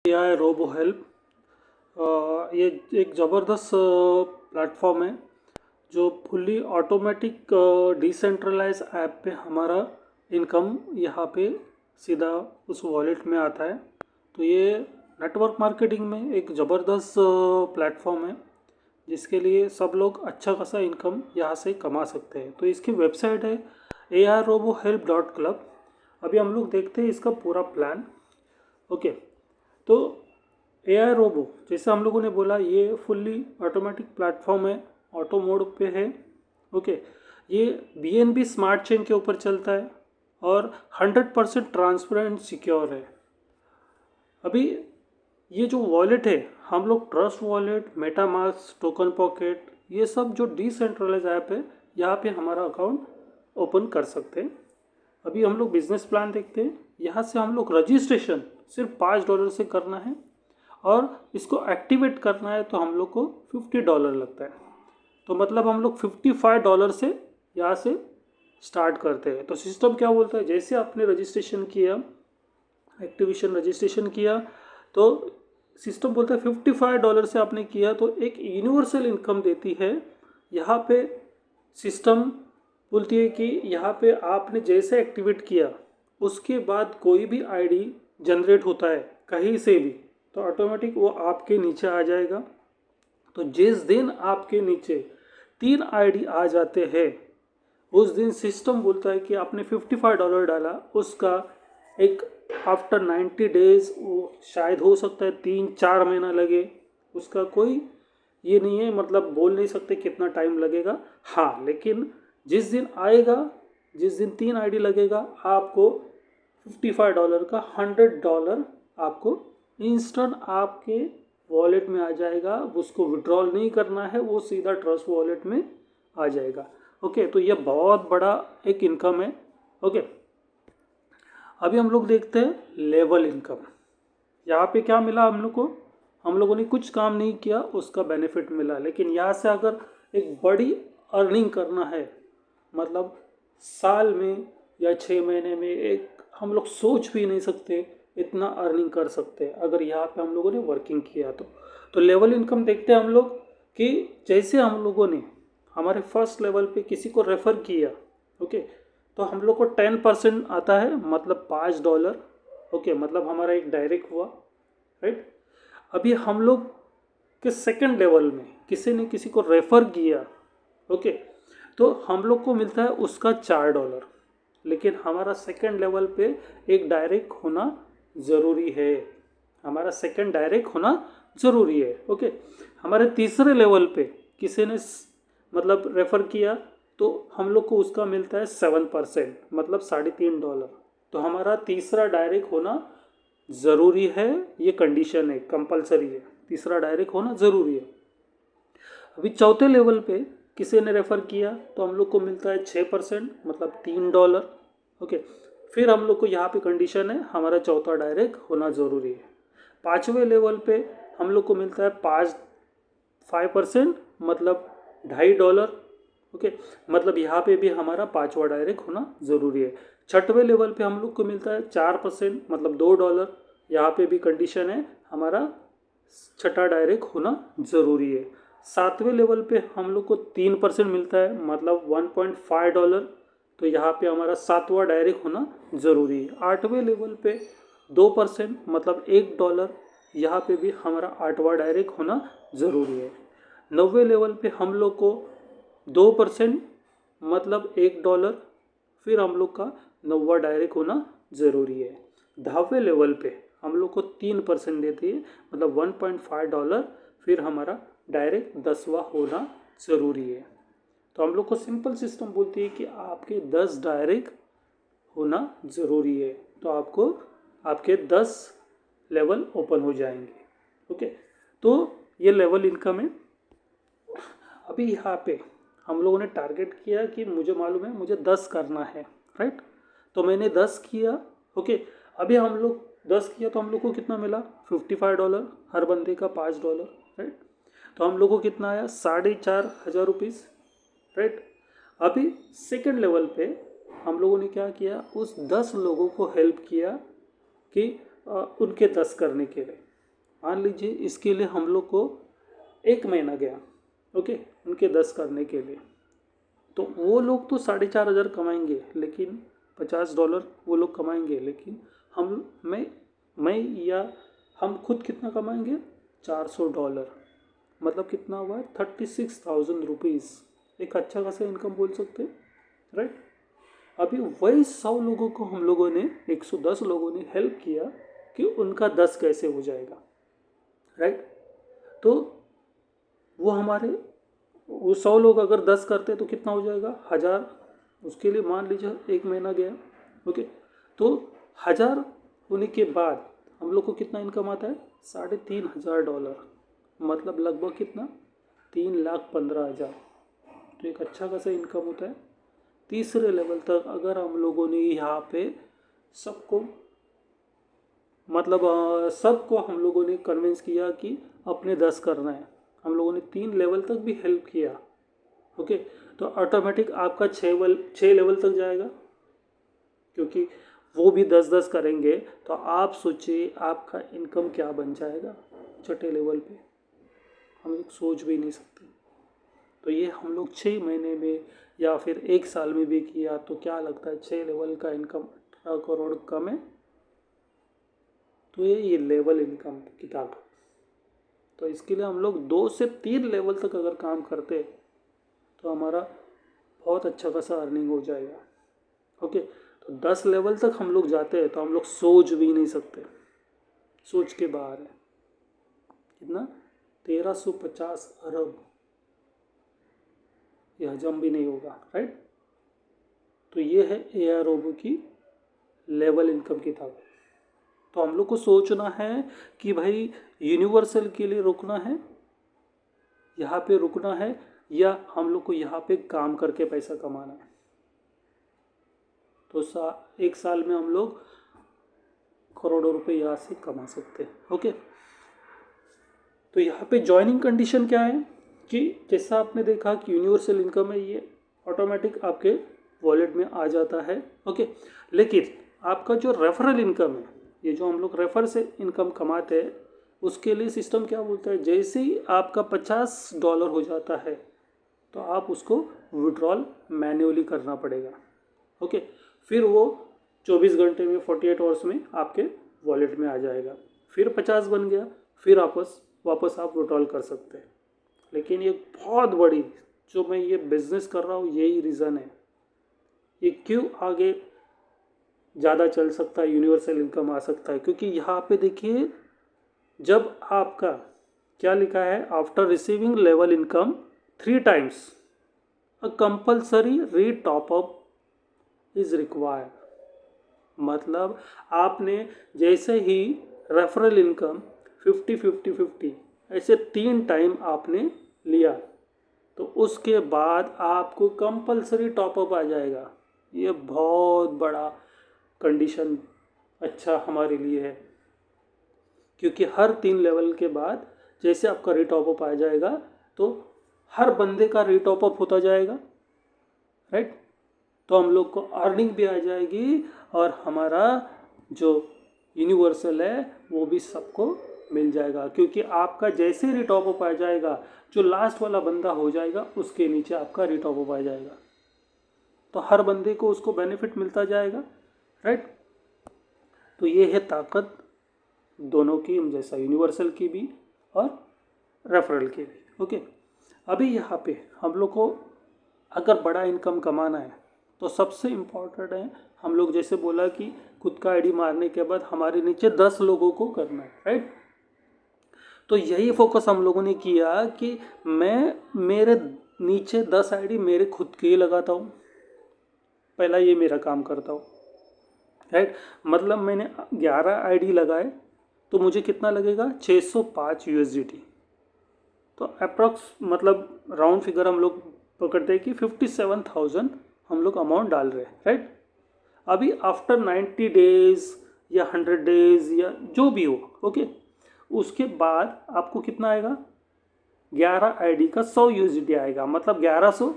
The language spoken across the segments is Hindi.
AI रोबो हेल्प ये एक ज़बरदस्त प्लेटफॉर्म है जो फुल्ली ऑटोमेटिक डिसेंट्रलाइज ऐप पे हमारा इनकम यहाँ पे सीधा उस वॉलेट में आता है। तो ये नेटवर्क मार्केटिंग में एक ज़बरदस्त प्लेटफॉर्म है जिसके लिए सब लोग अच्छा खासा इनकम यहाँ से कमा सकते हैं। तो इसकी वेबसाइट है AIRobohelp.club। अभी हम लोग देखते हैं इसका पूरा प्लान। ओके, तो AI रोबो जैसे हम लोगों ने बोला ये फुल्ली ऑटोमेटिक प्लेटफॉर्म है, ऑटो मोड पे है। ओके, ये BNB स्मार्ट चेन के ऊपर चलता है और 100% ट्रांसपेरेंट सिक्योर है। अभी ये जो वॉलेट है, हम लोग trust wallet, MetaMask, token pocket, ये सब जो डिसेंट्रलाइज ऐप है यहाँ पे हमारा अकाउंट ओपन कर सकते हैं। अभी हम लोग बिजनेस प्लान देखते हैं। यहाँ से हम लोग रजिस्ट्रेशन सिर्फ $5 से करना है और इसको एक्टिवेट करना है तो हम लोग को $50 लगता है। तो मतलब हम लोग $55 से यहाँ से स्टार्ट करते हैं। तो सिस्टम क्या बोलता है, जैसे आपने रजिस्ट्रेशन किया, एक्टिवेशन रजिस्ट्रेशन किया, तो सिस्टम बोलता है $55 से आपने किया तो एक यूनिवर्सल इनकम देती है। यहाँ पे सिस्टम बोलती है कि यहाँ पे आपने जैसे एक्टिवेट किया उसके बाद कोई भी आईडी जनरेट होता है कहीं से भी तो ऑटोमेटिक वो आपके नीचे आ जाएगा। तो जिस दिन आपके नीचे 3 आईडी आ जाते हैं उस दिन सिस्टम बोलता है कि आपने $55 डाला, उसका एक आफ्टर 90 डेज, वो शायद हो सकता है 3-4 महीना लगे, उसका कोई ये नहीं है, मतलब बोल नहीं सकते कितना टाइम लगेगा। हाँ, लेकिन जिस दिन आएगा, जिस दिन 3 आईडी लगेगा, आपको $55 का $100 आपको इंस्टेंट आपके वॉलेट में आ जाएगा। उसको विड्रॉल नहीं करना है, वो सीधा ट्रस्ट वॉलेट में आ जाएगा। ओके, तो ये बहुत बड़ा एक इनकम है। ओके, अभी हम लोग देखते हैं लेवल इनकम। यहाँ पे क्या मिला हम लोग को, हम लोगों ने कुछ काम नहीं किया उसका बेनिफिट मिला। लेकिन यहाँ से अगर एक बड़ी अर्निंग करना है, मतलब साल में या 6 महीने में, एक हम लोग सोच भी नहीं सकते इतना अर्निंग कर सकते हैं अगर यहाँ पे हम लोगों ने वर्किंग किया तो लेवल इनकम देखते हैं हम लोग कि जैसे हम लोगों ने हमारे फर्स्ट लेवल पे किसी को रेफ़र किया, ओके, तो हम लोग को 10% आता है, मतलब $5। ओके, मतलब हमारा एक डायरेक्ट हुआ, राइट। अभी हम लोग के सेकंड लेवल में किसी ने किसी को रेफ़र किया, ओके, तो हम लोग को मिलता है उसका $4। लेकिन हमारा सेकंड लेवल पे एक डायरेक्ट होना ज़रूरी है, हमारा सेकंड डायरेक्ट होना ज़रूरी है। ओके, हमारे तीसरे लेवल पे किसी ने मतलब रेफ़र किया तो हम लोग को उसका मिलता है 7%, मतलब $3.5। तो हमारा तीसरा डायरेक्ट होना ज़रूरी है, ये कंडीशन है, कंपलसरी है, तीसरा डायरेक्ट होना ज़रूरी है। अभी चौथे लेवल पे किसी ने रेफ़र किया तो हम लोग को मिलता है 6%, मतलब $3। ओके, फिर हम लोग को यहाँ पे कंडीशन है हमारा चौथा डायरेक्ट होना ज़रूरी है। पाँचवें लेवल पे हम लोग को मिलता है 5%, मतलब $2.5। ओके, मतलब यहाँ पे भी हमारा पाँचवा डायरेक्ट होना ज़रूरी है। छठवें लेवल पे हम लोग को मिलता है 4%, मतलब $2। यहाँ पे भी कंडीशन है हमारा छठा डायरेक्ट होना ज़रूरी है। सातवें लेवल पे हम लोग को 3% मिलता है, मतलब $1.5। तो यहाँ पे हमारा सातवां डायरेक्ट होना ज़रूरी है। आठवें लेवल पे 2%, मतलब $1। यहाँ पे भी हमारा आठवां डायरेक्ट होना ज़रूरी है। नौवें लेवल पे हम लोग को 2%, मतलब $1, फिर हम लोग का नौवां डायरेक्ट होना ज़रूरी है। 10वें लेवल पे हम लोग को 3% देती है, मतलब $1.5, फिर हमारा डायरेक्ट 10वां होना ज़रूरी है। तो हम लोग को सिंपल सिस्टम बोलती है कि आपके 10 डायरेक्ट होना ज़रूरी है, तो आपको आपके 10 लेवल ओपन हो जाएंगे। ओके, तो ये लेवल इनकम है। अभी यहाँ पे हम लोगों ने टारगेट किया कि मुझे मालूम है मुझे 10 करना है, राइट। तो मैंने 10 किया। ओके, अभी हम लोग 10 किया तो हम लोग को कितना मिला, $55, हर बंदे का $5, राइट। तो हम लोग को कितना आया, 4,500 राइट। अभी सेकंड लेवल पे हम लोगों ने क्या किया, उस 10 लोगों को हेल्प किया कि उनके 10 करने के लिए। मान लीजिए इसके लिए हम लोग को 1 महीना गया, ओके, उनके 10 करने के लिए। तो वो लोग तो 4,500 कमाएंगे, लेकिन $50 वो लोग कमाएंगे, लेकिन मैं या हम खुद कितना कमाएंगे? $400। मतलब कितना हुआ? 36,000 रुपीज़। एक अच्छा खासा इनकम बोल सकते हैं, राइट। अभी वही 100 लोगों को हम लोगों ने, 110 लोगों ने हेल्प किया कि उनका 10 कैसे हो जाएगा, राइट। तो वो हमारे, वो 100 लोग अगर 10 करते तो कितना हो जाएगा? 1000। उसके लिए मान लीजिए 1 महीना गया, ओके। तो 1000 होने के बाद हम लोग को कितना इनकम आता है? $3,500। मतलब लगभग कितना? 3,15,000। तो एक अच्छा खासा इनकम होता है। तीसरे लेवल तक अगर हम लोगों ने यहाँ पे सबको, मतलब सबको हम लोगों ने कन्विंस किया कि अपने 10 करना है, हम लोगों ने 3 लेवल तक भी हेल्प किया, ओके, तो ऑटोमेटिक आपका 6 लेवल तक जाएगा, क्योंकि वो भी 10-10 करेंगे। तो आप सोचिए आपका इनकम क्या बन जाएगा छठे लेवल पे, हम लोग सोच भी नहीं सकते। तो ये हम लोग 6 महीने में या फिर 1 साल में भी किया तो क्या लगता है 6 लेवल का इनकम 18 करोड़ कम है। तो ये लेवल इनकम की ताकत। तो इसके लिए हम लोग 2 से 3 लेवल तक अगर काम करते तो हमारा बहुत अच्छा खासा अर्निंग हो जाएगा, ओके। तो 10 लेवल तक हम लोग जाते हैं तो हम लोग सोच भी नहीं सकते, सोच के बाहर है। कितना? 1350 अरब, ये हजम भी नहीं होगा, राइट। तो ये है एआई रोबो की लेवल इनकम की ताकत। तो हम लोग को सोचना है कि भाई यूनिवर्सल के लिए रुकना है, यहाँ पे रुकना है, या हम लोग को यहाँ पे काम करके पैसा कमाना है। तो 1 साल में हम लोग करोड़ों रुपए यहाँ से कमा सकते हैं, ओके। तो यहाँ पे ज्वाइनिंग कंडीशन क्या है कि जैसा आपने देखा कि यूनिवर्सल इनकम है, ये ऑटोमेटिक आपके वॉलेट में आ जाता है, ओके। लेकिन आपका जो रेफरल इनकम है, ये जो हम लोग रेफर से इनकम कमाते हैं, उसके लिए सिस्टम क्या बोलता है, जैसे ही आपका $50 हो जाता है तो आप उसको विड्रॉल मैन्युअली करना पड़ेगा, ओके। फिर वो 24 घंटे में, 48 आवर्स में आपके वॉलेट में आ जाएगा। फिर 50 बन गया, फिर वापस आप विड्रॉल कर सकते हैं। लेकिन ये बहुत बड़ी, जो मैं ये बिज़नेस कर रहा हूँ यही रीज़न है, ये क्यों आगे ज़्यादा चल सकता है, यूनिवर्सल इनकम आ सकता है, क्योंकि यहाँ पे देखिए जब आपका क्या लिखा है, after receiving level income 3 times अ कंपल्सरी री टॉपअप इज रिक्वायर्ड। मतलब आपने जैसे ही रेफरल इनकम 50-50-50 ऐसे 3 टाइम आपने लिया तो उसके बाद आपको कंपल्सरी टॉपअप आ जाएगा। ये बहुत बड़ा कंडीशन अच्छा हमारे लिए है, क्योंकि हर 3 लेवल के बाद जैसे आपका रीटॉपअप आ जाएगा तो हर बंदे का रीटॉपअप होता जाएगा, राइट। तो हम लोग को अर्निंग भी आ जाएगी और हमारा जो यूनिवर्सल है वो भी सबको मिल जाएगा, क्योंकि आपका जैसे रीटॉपअप आ जाएगा जो लास्ट वाला बंदा हो जाएगा उसके नीचे आपका रीटॉपअप आ जाएगा, तो हर बंदे को उसको बेनिफिट मिलता जाएगा, राइट। तो ये है ताकत दोनों की, जैसा यूनिवर्सल की भी और रेफरल की भी, ओके। अभी यहाँ पे हम लोग को अगर बड़ा इनकम कमाना है तो सबसे इम्पोर्टेंट है, हम लोग जैसे बोला कि खुद का आईडी मारने के बाद हमारे नीचे 10 लोगों को करना है, राइट। तो यही फोकस हम लोगों ने किया कि मैं मेरे नीचे 10 आईडी मेरे खुद के ही लगाता हूँ, पहला ये मेरा काम करता हूँ, राइट। मतलब मैंने 11 आईडी लगाए तो मुझे कितना लगेगा? 605 USDT। तो अप्रॉक्स मतलब राउंड फिगर हम लोग पकड़ते हैं कि 57,000 हम लोग अमाउंट डाल रहे हैं, राइट। अभी आफ्टर 90 डेज या 100 डेज या जो भी हो, ओके, उसके बाद आपको कितना आएगा? 11 आईडी का 100 USDT आएगा, मतलब 1100।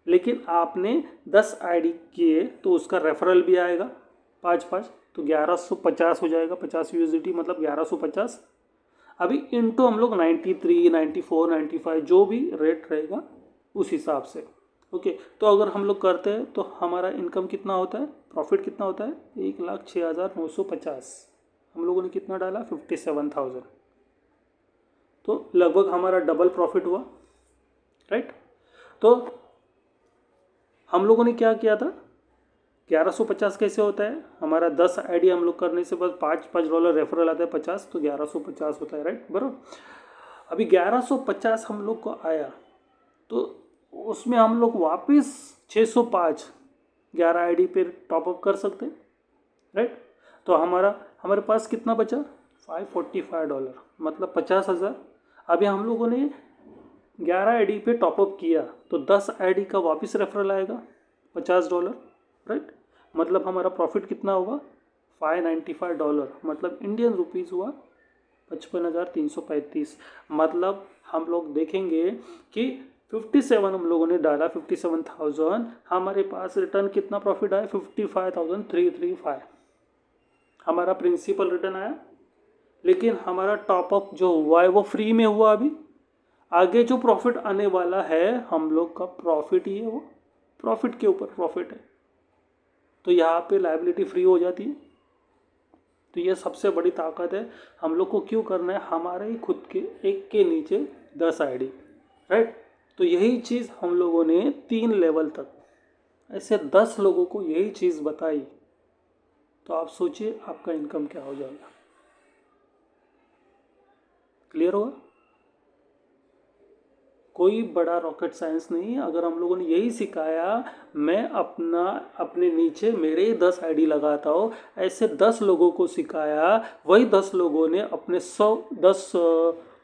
लेकिन आपने 10 आईडी किए तो उसका रेफरल भी आएगा 5-5, तो 1150 हो जाएगा, 50 USDT मतलब 1150। अभी इनटू हम लोग 93, 94, 95 जो भी रेट रहेगा उस हिसाब से। ओके, तो अगर हम लोग करते हैं तो हमारा इनकम कितना होता है, प्रॉफिट कितना होता है, 1,06,950। हम लोगों ने कितना डाला, 57,000। तो लगभग हमारा डबल प्रॉफिट हुआ, राइट। तो हम लोगों ने क्या किया था, 1150 कैसे होता है, हमारा 10 आईडी हम लोग करने से बस $5 रेफरल आता है, 50 तो 1150 होता है, राइट, बराबर। अभी 1150 हम लोग को आया तो उसमें हम लोग वापस 605 11 आईडी पे टॉपअप कर सकते हैं, राइट। तो हमारे पास कितना बचा, $545, मतलब 50,000। अभी हम लोगों ने 11 आईडी पे टॉपअप किया तो 10 आईडी का वापस रेफरल आएगा $50, राइट। मतलब हमारा प्रॉफिट कितना होगा, $595, मतलब इंडियन रुपीज़ हुआ 55,335। मतलब हम लोग देखेंगे कि 57 हम लोगों ने डाला, 57,000, हमारे पास रिटर्न कितना प्रॉफिट आया, 55,335। हमारा प्रिंसिपल रिटर्न आया, लेकिन हमारा टॉपअप जो हुआ है वो फ्री में हुआ। अभी आगे जो प्रॉफिट आने वाला है हम लोग का प्रॉफिट ही है, वो प्रॉफिट के ऊपर प्रॉफिट है, तो यहाँ पे लायबिलिटी फ्री हो जाती है। तो ये सबसे बड़ी ताकत है। हम लोग को क्यों करना है, हमारे ही खुद के एक के नीचे 10 आईडी, राइट। तो यही चीज़ हम लोगों ने 3 लेवल तक ऐसे 10 लोगों को यही चीज़ बताई, तो आप सोचिए आपका इनकम क्या हो जाएगा। क्लियर होगा, कोई बड़ा रॉकेट साइंस नहीं। अगर हम लोगों ने यही सिखाया, मैं अपने नीचे मेरे ही 10 आईडी लगाता हूँ, ऐसे 10 लोगों को सिखाया, वही 10 लोगों ने अपने 10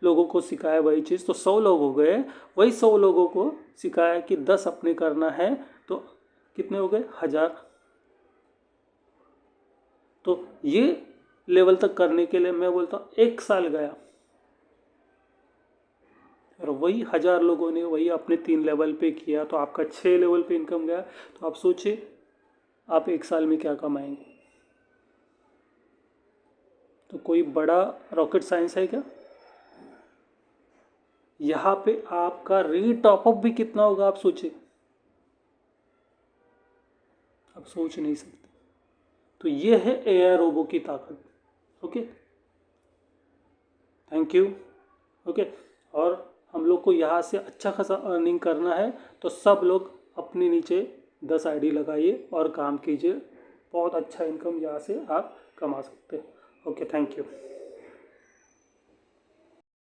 लोगों को सिखाया वही चीज़, तो 100 लोग हो गए। वही 100 लोगों को सिखाया कि 10 अपने करना है, तो कितने हो गए, 1000। तो ये लेवल तक करने के लिए मैं बोलता हूँ 1 साल गया, और वही 1000 लोगों ने वही अपने 3 लेवल पे किया, तो आपका 6 लेवल पे इनकम गया। तो आप सोचिए आप 1 साल में क्या कमाएंगे। तो कोई बड़ा रॉकेट साइंस है क्या। यहाँ पे आपका रीटॉपअप भी कितना होगा, आप सोचिए, आप सोच नहीं सकते। तो ये है एआई रोबो की ताकत। Okay, thank you. ओके, और हम लोग को यहाँ से अच्छा खासा अर्निंग करना है, तो सब लोग अपने नीचे 10 आईडी लगाइए और काम कीजिए। बहुत अच्छा इनकम यहाँ से आप कमा सकते हैं। Okay, thank you.